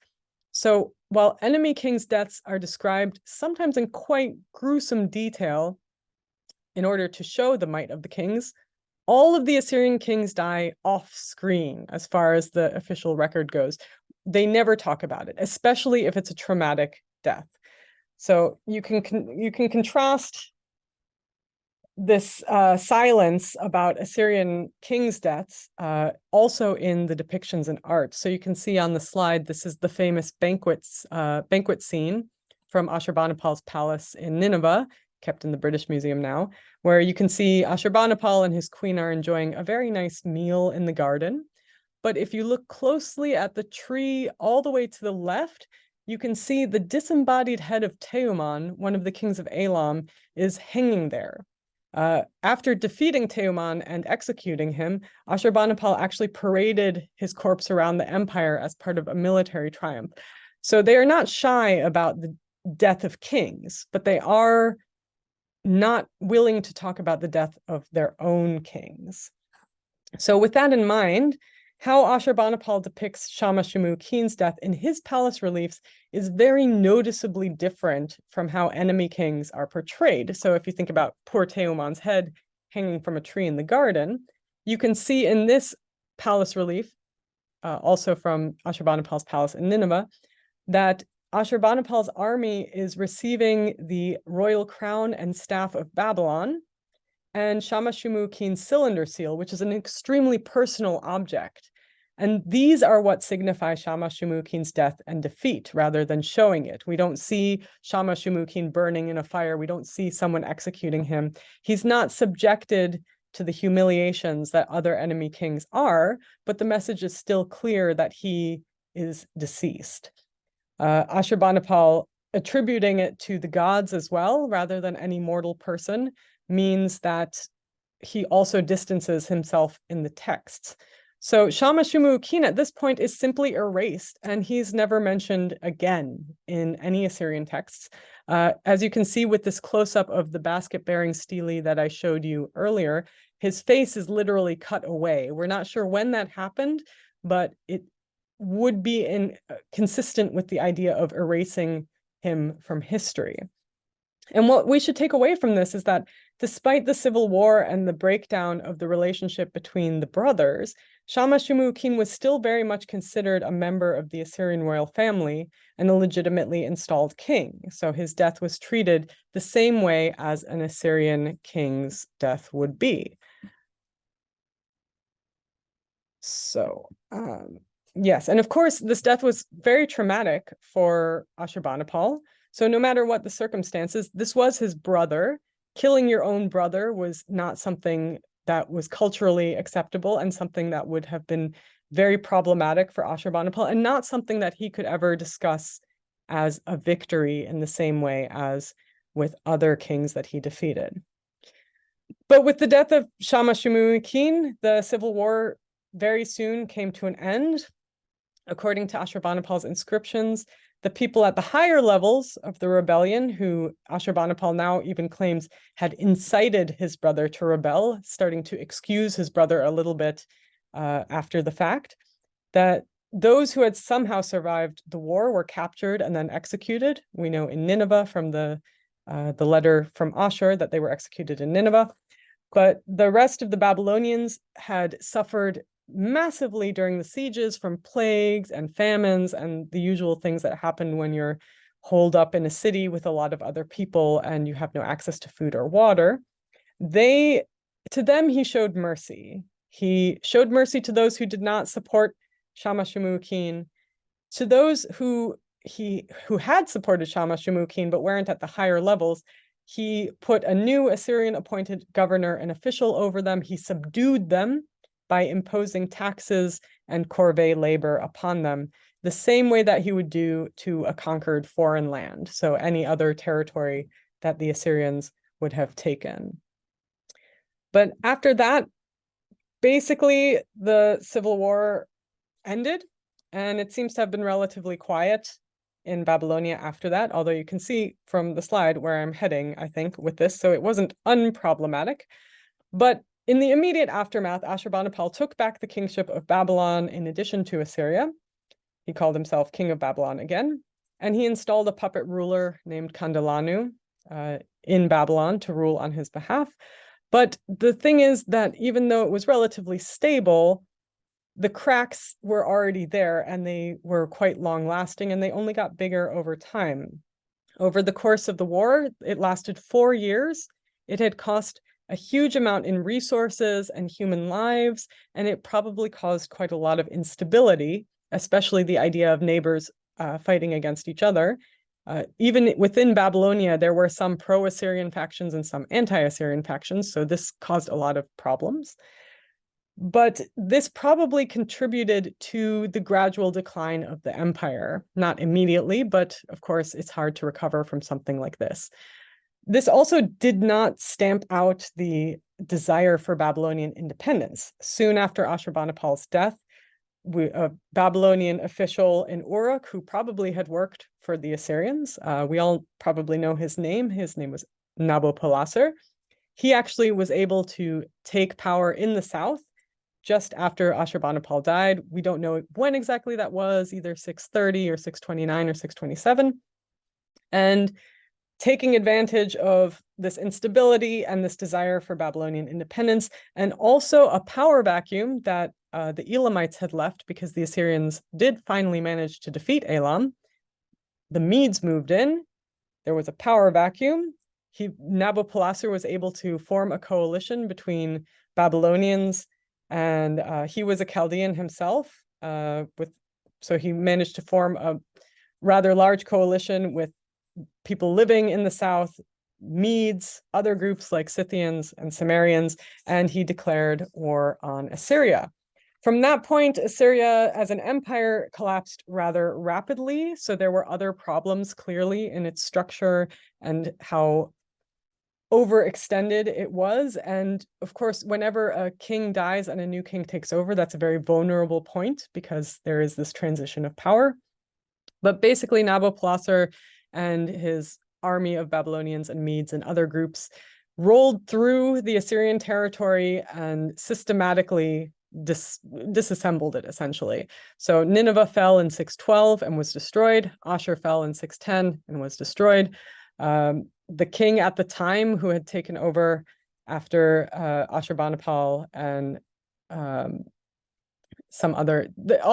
So while enemy kings' deaths are described sometimes in quite gruesome detail in order to show the might of the kings, all of the Assyrian kings die off screen as far as the official record goes. They never talk about it, especially if it's a traumatic death. So you can contrast this silence about Assyrian kings' deaths also in the depictions in art. So you can see on the slide, this is the famous banquet scene from Ashurbanipal's palace in Nineveh, kept in the British Museum now, where you can see Ashurbanipal and his queen are enjoying a very nice meal in the garden. But if you look closely at the tree all the way to the left, you can see the disembodied head of Teumman, one of the kings of Elam, is hanging there. After defeating Teumman and executing him, Ashurbanipal actually paraded his corpse around the empire as part of a military triumph. So they are not shy about the death of kings, but they are not willing to talk about the death of their own kings. So with that in mind, how Ashurbanipal depicts Shamash-shumu-kin's death in his palace reliefs is very noticeably different from how enemy kings are portrayed. So if you think about poor Teoman's head hanging from a tree in the garden, you can see in this palace relief, also from Ashurbanipal's palace in Nineveh, that Ashurbanipal's army is receiving the royal crown and staff of Babylon and Shamash-shumu-kin's cylinder seal, which is an extremely personal object. And these are what signify Shamash-shumu-kin's death and defeat, rather than showing it. We don't see Shamash-shumu-kin burning in a fire. We don't see someone executing him. He's not subjected to the humiliations that other enemy kings are, but the message is still clear that he is deceased. Ashurbanipal attributing it to the gods as well, rather than any mortal person, means that he also distances himself in the texts. So Shamash-shumu-kin at this point is simply erased, and he's never mentioned again in any Assyrian texts. As you can see with this close-up of the basket-bearing stele that I showed you earlier, his face is literally cut away. We're not sure when that happened, but it would be consistent with the idea of erasing him from history. And what we should take away from this is that despite the civil war and the breakdown of the relationship between the brothers, Shamash-shumu-kin was still very much considered a member of the Assyrian royal family and a legitimately installed king. So his death was treated the same way as an Assyrian king's death would be. So, yes, and of course, this death was very traumatic for Ashurbanipal. So no matter what the circumstances, this was his brother. Killing your own brother was not something that was culturally acceptable and something that would have been very problematic for Ashurbanipal, and not something that he could ever discuss as a victory in the same way as with other kings that he defeated. But with the death of Shamash-shumu-kin, the civil war very soon came to an end. According to Ashurbanipal's inscriptions, the people at the higher levels of the rebellion, who Ashurbanipal now even claims had incited his brother to rebel, starting to excuse his brother a little bit after the fact, that those who had somehow survived the war were captured and then executed. We know in Nineveh from the letter from Ashur that they were executed in Nineveh. But the rest of the Babylonians had suffered massively during the sieges from plagues and famines and the usual things that happen when you're holed up in a city with a lot of other people and you have no access to food or water. To them, he showed mercy. He showed mercy to those who did not support Shamash-shumu-kin, to those who had supported Shamash-shumu-kin but weren't at the higher levels. He put a new Assyrian appointed governor and official over them. He subdued them by imposing taxes and corvée labor upon them, the same way that he would do to a conquered foreign land, so any other territory that the Assyrians would have taken. But after that, basically the civil war ended, and it seems to have been relatively quiet in Babylonia after that, although you can see from the slide where I'm heading, I think, with this, so it wasn't unproblematic. But in the immediate aftermath, Ashurbanipal took back the kingship of Babylon in addition to Assyria. He called himself King of Babylon again, and he installed a puppet ruler named Kandalanu in Babylon to rule on his behalf. But the thing is that even though it was relatively stable, the cracks were already there and they were quite long-lasting, and they only got bigger over time. Over the course of the war, it lasted 4 years. It had cost a huge amount in resources and human lives, and it probably caused quite a lot of instability, especially the idea of neighbors fighting against each other. Even within Babylonia, there were some pro-Assyrian factions and some anti-Assyrian factions, so this caused a lot of problems. But this probably contributed to the gradual decline of the empire. Not immediately, but of course, it's hard to recover from something like this. This also did not stamp out the desire for Babylonian independence. Soon after Ashurbanipal's death, a Babylonian official in Uruk, who probably had worked for the Assyrians, we all probably know his name. His name was Nabopolassar. He actually was able to take power in the south, just after Ashurbanipal died. We don't know when exactly that was, either 630 or 629 or 627. And taking advantage of this instability and this desire for Babylonian independence, and also a power vacuum that the Elamites had left because the Assyrians did finally manage to defeat Elam. The Medes moved in. There was a power vacuum. Nabopolassar was able to form a coalition between Babylonians, and he was a Chaldean himself. So he managed to form a rather large coalition with people living in the south, Medes, other groups like Scythians and Cimmerians, and he declared war on Assyria. From that point, Assyria as an empire collapsed rather rapidly. So there were other problems clearly in its structure and how overextended it was. And of course, whenever a king dies and a new king takes over, that's a very vulnerable point because there is this transition of power. But basically, Nabopolassar and his army of Babylonians and Medes and other groups rolled through the Assyrian territory and systematically disassembled it, essentially. So Nineveh fell in 612 and was destroyed. Ashur fell in 610 and was destroyed. The king at the time who had taken over after Ashurbanipal and all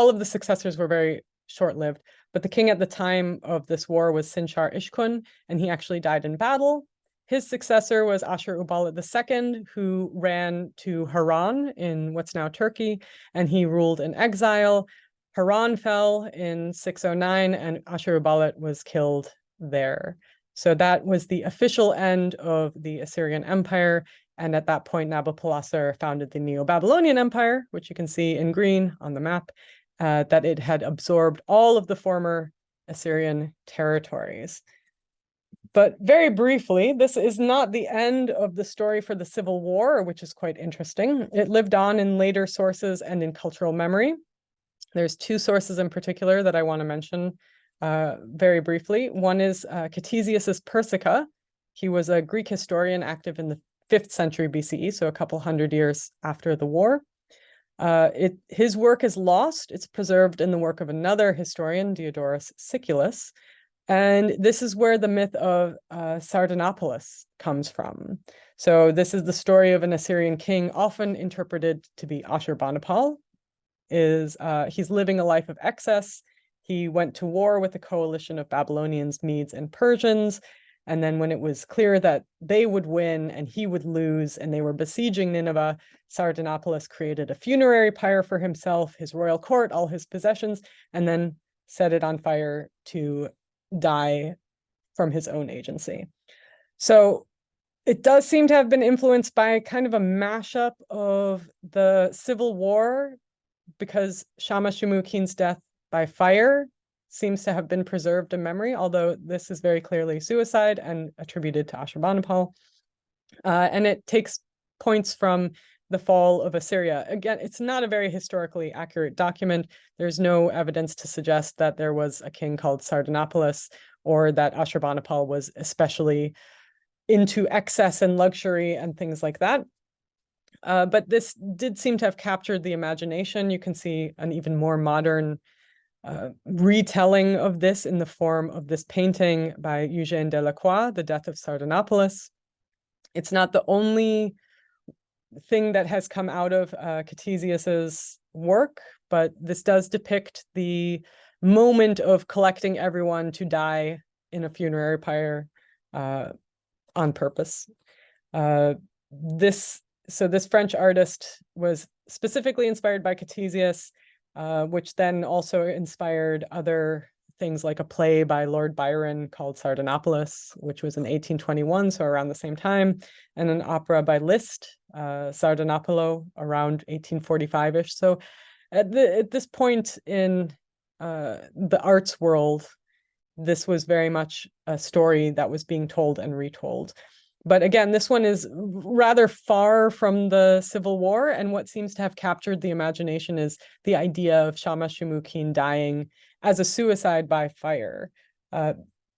of the successors were very short-lived, but the king at the time of this war was Sinshar-ishkun, and he actually died in battle. His successor was Ashur-uballit II, who ran to Haran in what's now Turkey, and he ruled in exile. Haran fell in 609, and Ashur-uballit was killed there. So that was the official end of the Assyrian Empire, and at that point, Nabopolassar founded the Neo-Babylonian Empire, which you can see in green on the map, that it had absorbed all of the former Assyrian territories. But very briefly, this is not the end of the story for the Civil War, which is quite interesting. It lived on in later sources and in cultural memory. There's two sources in particular that I want to mention very briefly. One is Ctesias Persica. He was a Greek historian active in the 5th century BCE, so a couple hundred years after the war. His work is lost. It's preserved in the work of another historian, Diodorus Siculus. And this is where the myth of Sardanapalus comes from. So this is the story of an Assyrian king, often interpreted to be Ashurbanipal. He's living a life of excess. He went to war with a coalition of Babylonians, Medes, and Persians. And then when it was clear that they would win and he would lose, and they were besieging Nineveh, Sardanapalus created a funerary pyre for himself, his royal court, all his possessions, and then set it on fire to die from his own agency. So it does seem to have been influenced by kind of a mashup of the Civil War, because Shamash-shumu-kin's death by fire seems to have been preserved in memory, although this is very clearly suicide and attributed to Ashurbanipal. And it takes points from the fall of Assyria. Again, it's not a very historically accurate document. There's no evidence to suggest that there was a king called Sardanapalus or that Ashurbanipal was especially into excess and luxury and things like that. But this did seem to have captured the imagination. You can see an even more modern retelling of this in the form of this painting by Eugène Delacroix, The Death of Sardanapalus. It's not the only thing that has come out of Ctesias's work, but this does depict the moment of collecting everyone to die in a funerary pyre on purpose. This French artist was specifically inspired by Ctesias, which then also inspired other things like a play by Lord Byron called Sardanapalus, which was in 1821, so around the same time, and an opera by Liszt, Sardanapalo, around 1845-ish. So at this point in the arts world, this was very much a story that was being told and retold. But again, this one is rather far from the Civil War, and what seems to have captured the imagination is the idea of Shamash-shumu-kin dying as a suicide by fire.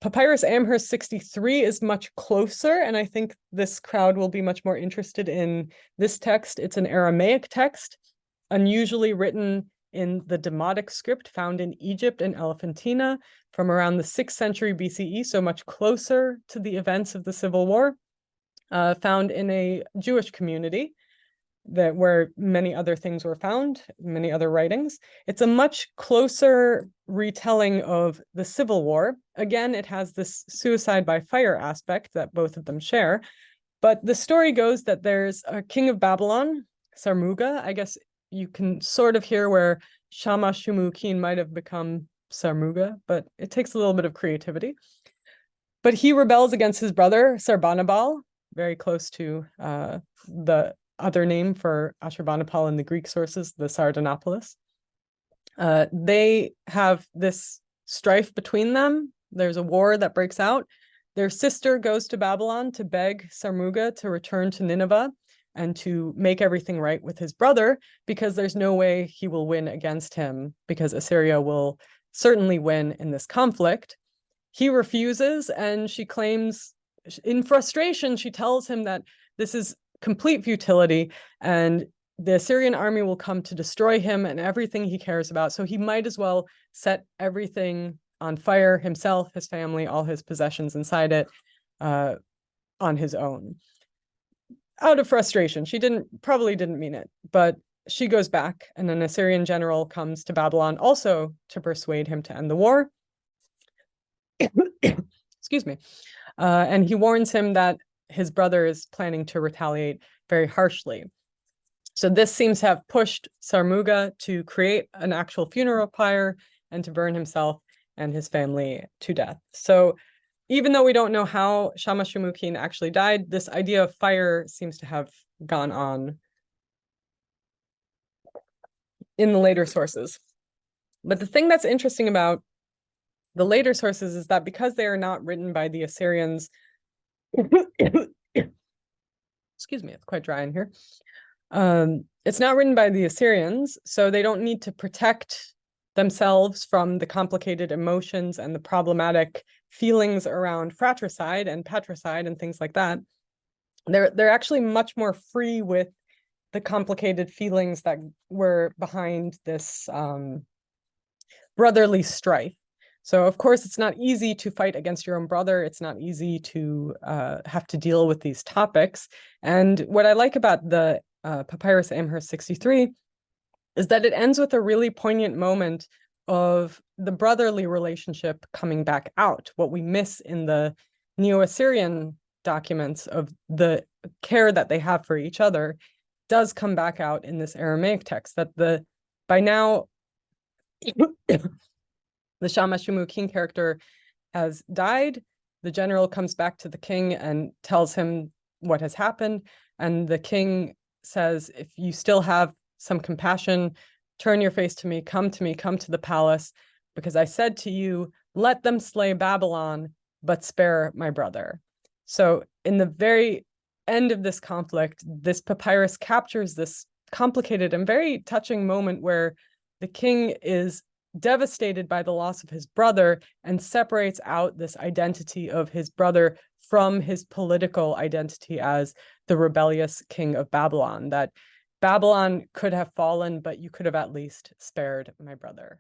Papyrus Amherst 63 is much closer, and I think this crowd will be much more interested in this text. It's an Aramaic text, unusually written in the Demotic script found in Egypt and Elephantina from around the 6th century BCE, so much closer to the events of the Civil War, found in a Jewish community where many other things were found, many other writings. It's a much closer retelling of the Civil War. Again, it has this suicide by fire aspect that both of them share. But the story goes that there's a king of Babylon, Sarmuga. I guess you can sort of hear where Shamash-shumu-kin might have become Sarmuga, but it takes a little bit of creativity. But he rebels against his brother, Sarbanabal, very close to the other name for Ashurbanipal in the Greek sources, the Sardanapalus. They have this strife between them. There's a war that breaks out. Their sister goes to Babylon to beg Sarmuga to return to Nineveh and to make everything right with his brother, because there's no way he will win against him, because Assyria will certainly win in this conflict. He refuses, and she claims, in frustration, she tells him that this is complete futility and the Assyrian army will come to destroy him and everything he cares about. So he might as well set everything on fire, himself, his family, all his possessions inside it, on his own. Out of frustration. She probably didn't mean it, but she goes back, and an Assyrian general comes to Babylon also to persuade him to end the war. Excuse me. And he warns him that his brother is planning to retaliate very harshly. So this seems to have pushed Sarmuga to create an actual funeral pyre and to burn himself and his family to death. So even though we don't know how Shamash-shumu-kin actually died, this idea of fire seems to have gone on in the later sources. But the thing that's interesting about the later sources is that because they are not written by the Assyrians, excuse me, it's quite dry in here. It's not written by the Assyrians, so they don't need to protect themselves from the complicated emotions and the problematic feelings around fratricide and patricide and things like that. They're actually much more free with the complicated feelings that were behind this brotherly strife. So of course, it's not easy to fight against your own brother. It's not easy to have to deal with these topics. And what I like about the Papyrus Amherst 63 is that it ends with a really poignant moment of the brotherly relationship coming back out. What we miss in the Neo-Assyrian documents of the care that they have for each other does come back out in this Aramaic text, that by now the Shamash-shumu-kin character has died. The general comes back to the king and tells him what has happened. And the king says, if you still have some compassion, turn your face to me, come to the palace, because I said to you, let them slay Babylon, but spare my brother. So in the very end of this conflict, this papyrus captures this complicated and very touching moment where the king is devastated by the loss of his brother and separates out this identity of his brother from his political identity as the rebellious king of Babylon, that Babylon could have fallen, but you could have at least spared my brother.